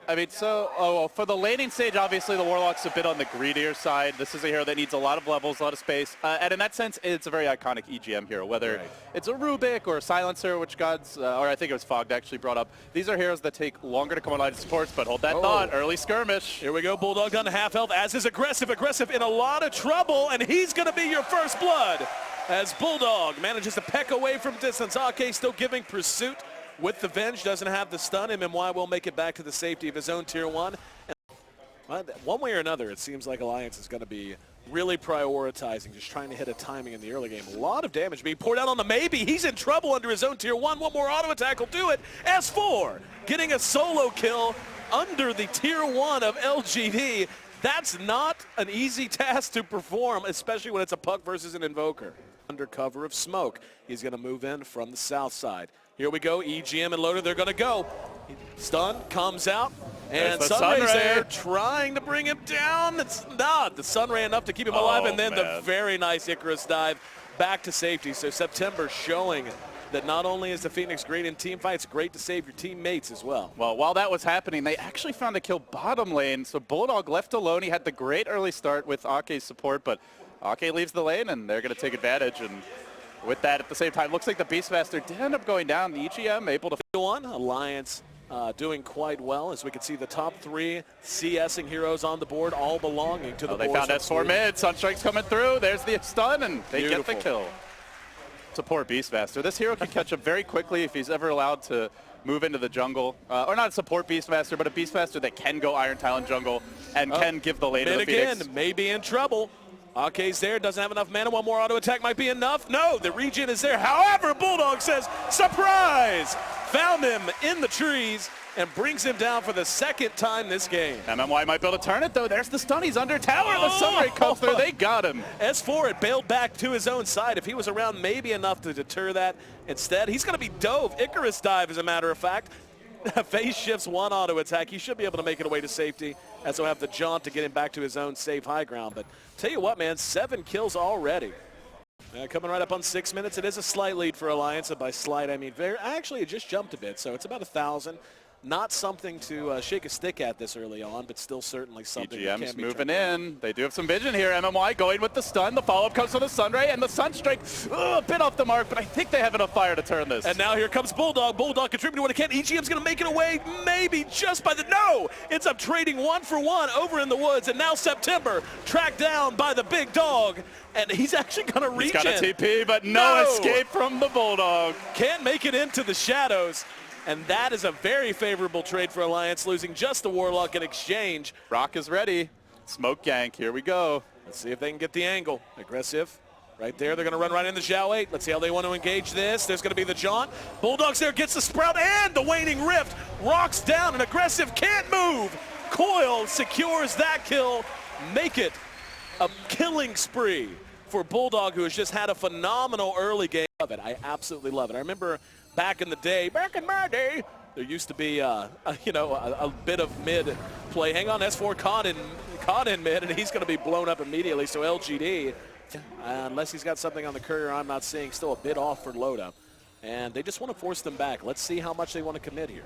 I mean, for the laning stage, obviously the Warlock's a bit on the greedier side. This is a hero that needs a lot of levels, a lot of space. And in that sense, it's a very iconic EGM hero, whether it's a Rubik or a Silencer, which Gods, or I think it was Fogged actually brought up. These are heroes that take longer to come online to supports, but hold that thought, early skirmish. Here we go, Bulldog down to half health, as is aggressive in a lot of trouble, and he's gonna be your first blood. As Bulldog manages to peck away from distance. Ake still giving pursuit with the Venge, doesn't have the stun. MMY will make it back to the safety of his own tier 1. One way or another, it seems like Alliance is going to be really prioritizing, just trying to hit a timing in the early game. A lot of damage being poured out on the Maybe. He's in trouble under his own tier 1. One more auto attack will do it. S4 getting a solo kill under the tier 1 of LGD. That's not an easy task to perform, especially when it's a Puck versus an Invoker. Under cover of smoke, he's going to move in from the south side. Here we go, EGM and Loader, they're going to go. Stun comes out, and Sunray's there trying to bring him down. It's not. The Sunray enough to keep him alive, and then the very nice Icarus dive back to safety. So September showing that not only is the Phoenix great in team fights, great to save your teammates as well. Well, while that was happening, they actually found a kill bottom lane. So Bulldog left alone. He had the great early start with Ake's support, but Ake leaves the lane, and they're going to take advantage. And with that, at the same time, looks like the Beastmaster did end up going down. The EGM able to go on. Alliance doing quite well, as we can see the top 3 CSing heroes on the board, all belonging to the They found S4 mid. Sunstrike's coming through. There's the stun, and they get the kill. It's a poor Beastmaster. This hero can catch up very quickly if he's ever allowed to move into the jungle. Or not a support Beastmaster, but a Beastmaster that can go Iron Talon jungle and can give the lane to the Phoenix. Again, maybe in trouble. Ake's there, doesn't have enough mana. One more auto attack might be enough. No, the regen is there. However, Bulldog says, surprise! Found him in the trees and brings him down for the second time this game. MMY might be able to turn it, though. There's the stun. He's under tower. The Sunray comes through. They got him. S4 had bailed back to his own side. If he was around maybe enough to deter that. Instead, he's going to be dove. Icarus dive, as a matter of fact. Phase shifts one auto attack. He should be able to make it away to safety, as he'll have the jaunt to get him back to his own safe high ground. But tell you what, man, 7 kills already. Coming right up on 6 minutes. It is a slight lead for Alliance, and by slight I mean actually it just jumped a bit, so it's about 1,000. Not something to shake a stick at this early on, but still certainly something that EGM's can be moving in. They do have some vision here. MMY going with the stun. The follow-up comes from the Sunray, and the Sunstrike a bit off the mark, but I think they have enough fire to turn this. And now here comes Bulldog. Bulldog contributing what he can. EGM's going to make it away, maybe just by the... No! Ends up trading 1 for 1 over in the woods, and now September tracked down by the big dog, and he's actually going to reach in. He's got a TP, but no escape from the Bulldog. Can't make it into the shadows. And that is a very favorable trade for Alliance, losing just the Warlock in exchange. Rock is ready. Smoke gank, here we go. Let's see if they can get the angle. Aggressive, right there. They're going to run right into Zhao 8. Let's see how they want to engage this. There's going to be the jaunt. Bulldogs there, gets the sprout and the waning rift. Rocks down, and aggressive can't move. Coil secures that kill. Make it a killing spree for Bulldog, who has just had a phenomenal early game. Love it. I absolutely love it. I remember back in my day, there used to be, a bit of mid play. Hang on, S4 caught in mid, and he's going to be blown up immediately. So LGD, unless he's got something on the courier I'm not seeing, still a bit off for Loda. And they just want to force them back. Let's see how much they want to commit here.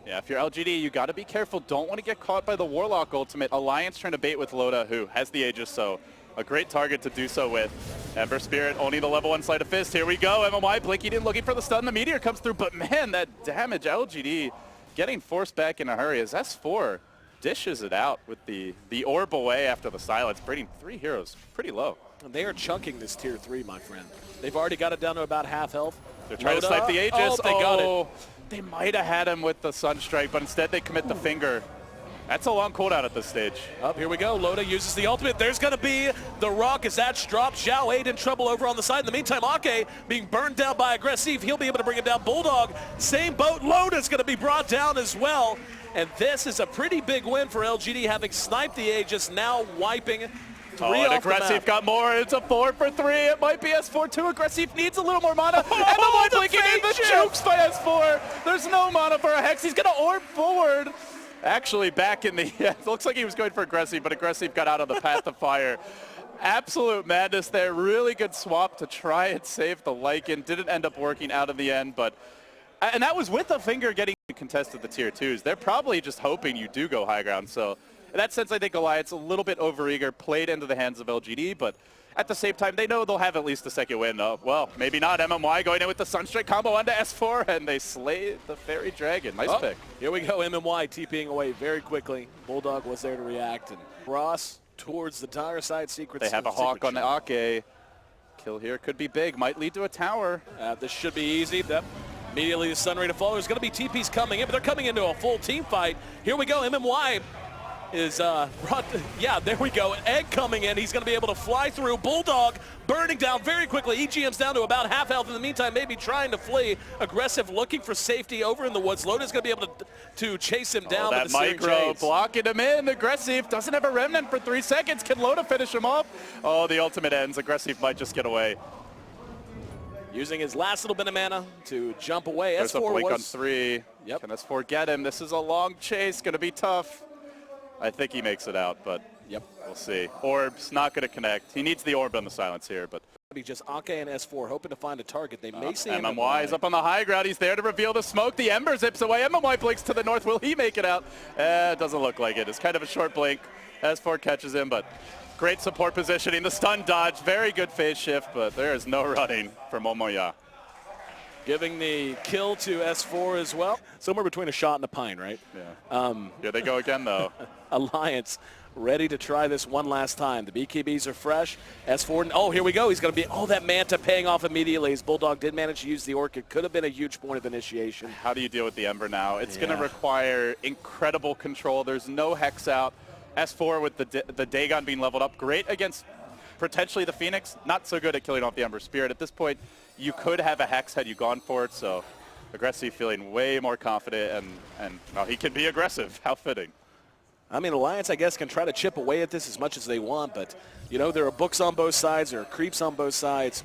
Yeah, if you're LGD, you got to be careful. Don't want to get caught by the Warlock ultimate. Alliance trying to bait with Loda, who has the Aegis, so a great target to do so with. Ember Spirit, only the level 1 Sleight of Fist. Here we go. MMY blinking in, looking for the stun. The Meteor comes through, but man, that damage. LGD getting forced back in a hurry as S4 dishes it out with the orb away after the silence, bringing 3 heroes pretty low. And they are chunking this tier 3, my friend. They've already got it down to about half health. They're trying to snipe the Aegis. They got it. They might have had him with the Sunstrike, but instead they commit the finger. That's a long cooldown at this stage. Up, here we go. Loda uses the ultimate. There's going to be the rock as that's dropped. Zhao 8 in trouble over on the side. In the meantime, Ake being burned down by Aggressive. He'll be able to bring him down. Bulldog, same boat. Loda's going to be brought down as well. And this is a pretty big win for LGD, having sniped the Aegis, now wiping 3 and off Aggressive got more. It's a 4 for 3. It might be S4 too. Aggressive needs a little more mana. And the one blinking in the jukes by S4. There's no mana for a Hex. He's going to orb forward. Actually, back in the it looks like he was going for Aggressive, but Aggressive got out of the path of fire. Absolute madness there. Really good swap to try and save the Lycan. Didn't end up working out in the end, but And that was with a finger getting contested the tier 2s. They're probably just hoping you do go high ground. So in that sense, I think Alliance a little bit overeager, played into the hands of LGD, but at the same time, they know they'll have at least a second win. Well, maybe not. MMY going in with the Sunstrike combo onto S4, and they slay the Fairy Dragon. Nice pick. Here we go, MMY TPing away very quickly. Bulldog was there to react, and Ross towards the dire side secret. They have a Hawk on the Ake. Kill here could be big, might lead to a tower. This should be easy. Yep. Immediately the Sunray to follow. There's going to be TPs coming in, but they're coming into a full team fight. Here we go, MMY is yeah, there we go. Egg coming in. He's going to be able to fly through. Bulldog burning down very quickly. EGM's down to about half health. In the meantime, maybe trying to flee. Aggressive, looking for safety over in the woods. Loda's going to be able to chase him down. That with the micro blocking him in. Aggressive doesn't have a remnant for 3 seconds. Can Loda finish him off? Oh, the ultimate ends. Aggressive might just get away. Using his last little bit of mana to jump away. There's S4 a blink was on 3. Yep. Can S4 get him? This is a long chase. Going to be tough. I think he makes it out, but we'll see. Orb's not going to connect. He needs the orb on the silence here, but be just Ake and S4 hoping to find a target. They may see MMY is up on the high ground. He's there to reveal the smoke. The Ember zips away. MMY blinks to the north. Will he make it out? It doesn't look like it. It's kind of a short blink. S4 catches him, but great support positioning. The stun dodge. Very good phase shift, but there is no running for Momoya. Giving the kill to S4 as well. Somewhere between a shot and a pine, right? Yeah. Here they go again, though. Alliance ready to try this one last time. The BKBs are fresh. S4, oh, here we go. He's going to be, that Manta paying off immediately. His Bulldog did manage to use the Orchid. Could have been a huge point of initiation. How do you deal with the Ember now? It's going to require incredible control. There's no Hex out. S4 with the Dagon being leveled up. Great against potentially the Phoenix. Not so good at killing off the Ember Spirit. At this point, you could have a Hex had you gone for it, so Aggressive feeling way more confident, and well, he can be aggressive. How fitting. I mean, Alliance, I guess, can try to chip away at this as much as they want, but, you know, there are books on both sides, there are creeps on both sides.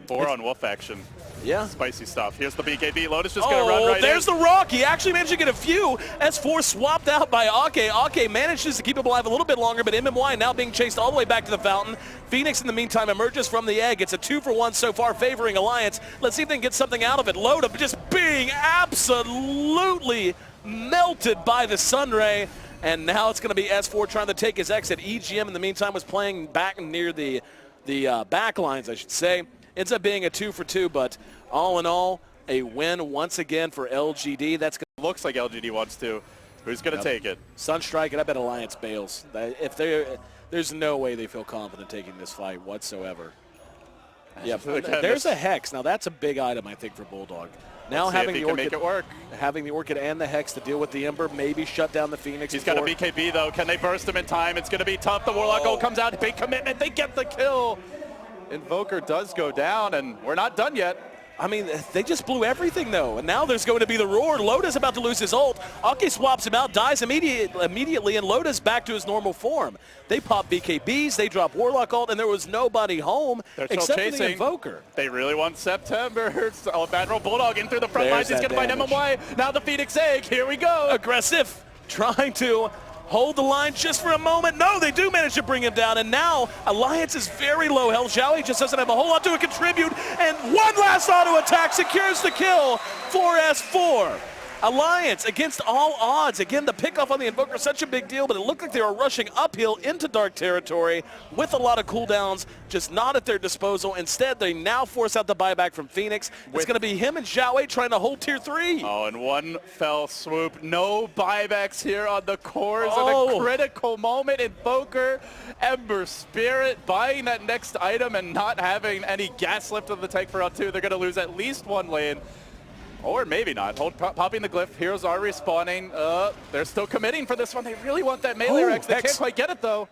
4 on Wolf action. Yeah. Spicy stuff. Here's the BKB. Lotus just going to run right in. There's the rock. He actually managed to get a few. S4 swapped out by Ake. Ake manages to keep him alive a little bit longer, but MMY now being chased all the way back to the fountain. Phoenix, in the meantime, emerges from the egg. It's a 2-for-1 so far favoring Alliance. Let's see if they can get something out of it. Loda just being absolutely melted by the Sunray. And now it's going to be S4 trying to take his exit. EGM, in the meantime, was playing back near the back lines, I should say. Ends up being a 2-for-2, but all in all, a win once again for LGD. That's looks like LGD wants to. Who's going to take it? Sunstrike, and I bet Alliance bails. If there's no way they feel confident taking this fight whatsoever. Yeah, there's a Hex. Now that's a big item, I think, for Bulldog. Now having the Orchid, make it work. Having the Orchid and the Hex to deal with the Ember, maybe shut down the Phoenix. He's got a BKB though. Can they burst him in time? It's going to be tough. The Warlock ult comes out. Big commitment. They get the kill. Invoker does go down, and we're not done yet. I mean, they just blew everything, though. And now there's going to be the roar. Loda's about to lose his ult. Ake swaps him out, dies immediately, and Loda's back to his normal form. They pop BKBs, they drop Warlock ult, and there was nobody home except for the Invoker. They really want September. Oh, bad roll. Bulldog in through the front lines. He's going to find MMY. Now the Phoenix Egg. Here we go. Aggressive, trying to hold the line just for a moment. No, they do manage to bring him down, and now Alliance is very low health. Xiaoyi just doesn't have a whole lot to contribute, and one last auto attack secures the kill for S4. Alliance against all odds. Again, the pickoff on the Invoker is such a big deal, but it looked like they were rushing uphill into dark territory with a lot of cooldowns, just not at their disposal. Instead, they now force out the buyback from Phoenix. It's going to be him and Xiaoyi trying to hold tier 3. Oh, and one fell swoop. No buybacks here on the cores of a critical moment. Invoker, Ember Spirit buying that next item and not having any gas left of the tank for round 2. They're going to lose at least one lane. Or maybe not. Popping the glyph. Heroes are respawning. They're still committing for this one. They really want that melee Rex. They can't quite get it, though.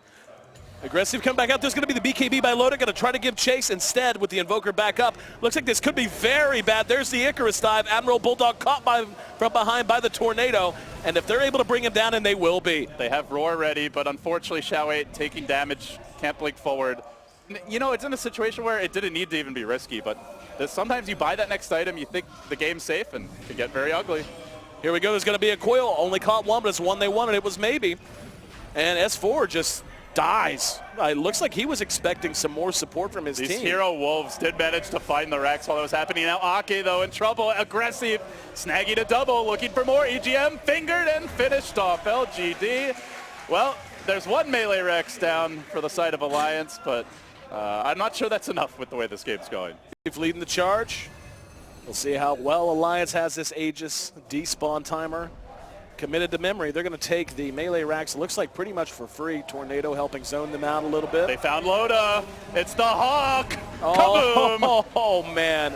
Aggressive come back out. There's going to be the BKB by Loda. Going to try to give chase instead with the Invoker back up. Looks like this could be very bad. There's the Icarus dive. Admiral Bulldog caught from behind by the Tornado. And if they're able to bring him down, and they will be. They have Roar ready, but unfortunately Xiaoyi taking damage. Can't blink forward. You know, it's in a situation where it didn't need to even be risky, but sometimes you buy that next item, you think the game's safe, and it can get very ugly. Here we go. There's going to be a coil. Only caught one, but it's one they wanted. It was maybe. And S4 just dies. It looks like he was expecting some more support from his These team. hero wolves did manage to find the Rex while it was happening. Now Ake, though, in trouble. Aggressive, snagging a double, looking for more. EGM fingered and finished off. LGD. Well, there's one melee Rex down for the side of Alliance, but I'm not sure that's enough with the way this game's going. Leading the charge. We'll see how well Alliance has this Aegis despawn timer committed to memory. They're going to take the melee racks, looks like pretty much for free. Tornado helping zone them out a little bit. They found Loda. It's the Hawk. Oh, Kaboom. oh man.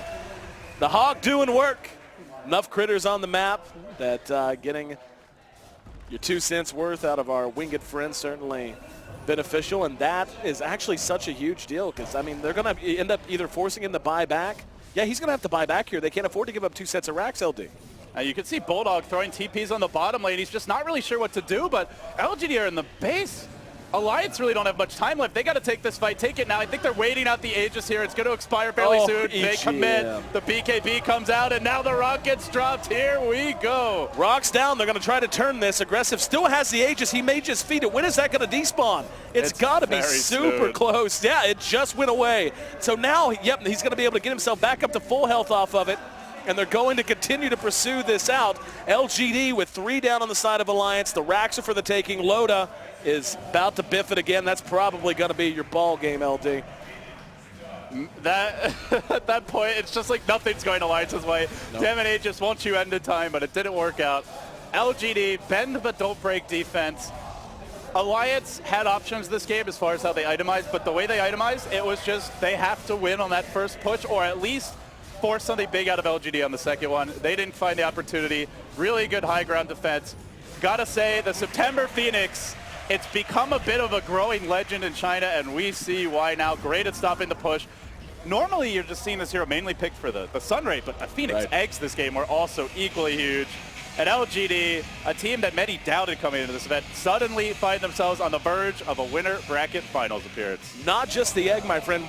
The Hawk doing work. Enough critters on the map that getting your 2 cents worth out of our winged friends certainly beneficial, and that is actually such a huge deal because, I mean, they're going to end up either forcing him to buy back. Yeah, he's going to have to buy back here. They can't afford to give up 2 sets of racks, LD. You can see Bulldog throwing TPs on the bottom lane. He's just not really sure what to do, but LGD are in the base. Alliance really don't have much time left. They got to take this fight, take it now. I think they're waiting out the Aegis here. It's going to expire fairly soon. They commit. The BKB comes out, and now the Rock gets dropped. Here we go. Rock's down. They're going to try to turn this. Aggressive still has the Aegis. He may just feed it. When is that going to despawn? It's got to be super close. Yeah, it just went away. So now, yep, he's going to be able to get himself back up to full health off of it. And they're going to continue to pursue this out. LGD with 3 down on the side of Alliance. The racks are for the taking. Loda is about to biff it again. That's probably going to be your ball game, LD. That at that point, it's just like nothing's going Alliance's way. Nope. Damn it, Aegis, won't you end in time, but it didn't work out. LGD, bend but don't break defense. Alliance had options this game as far as how they itemized, but the way they itemized, it was just they have to win on that first push, or at least force something big out of LGD on the second one. They didn't find the opportunity. Really good high ground defense. Gotta say, the September Phoenix, it's become a bit of a growing legend in China, and we see why now. Great at stopping the push. Normally, you're just seeing this hero mainly picked for the Sunray, but the Phoenix eggs this game were also equally huge. And LGD, a team that many doubted coming into this event, suddenly find themselves on the verge of a winner bracket finals appearance. Not just the egg, my friend.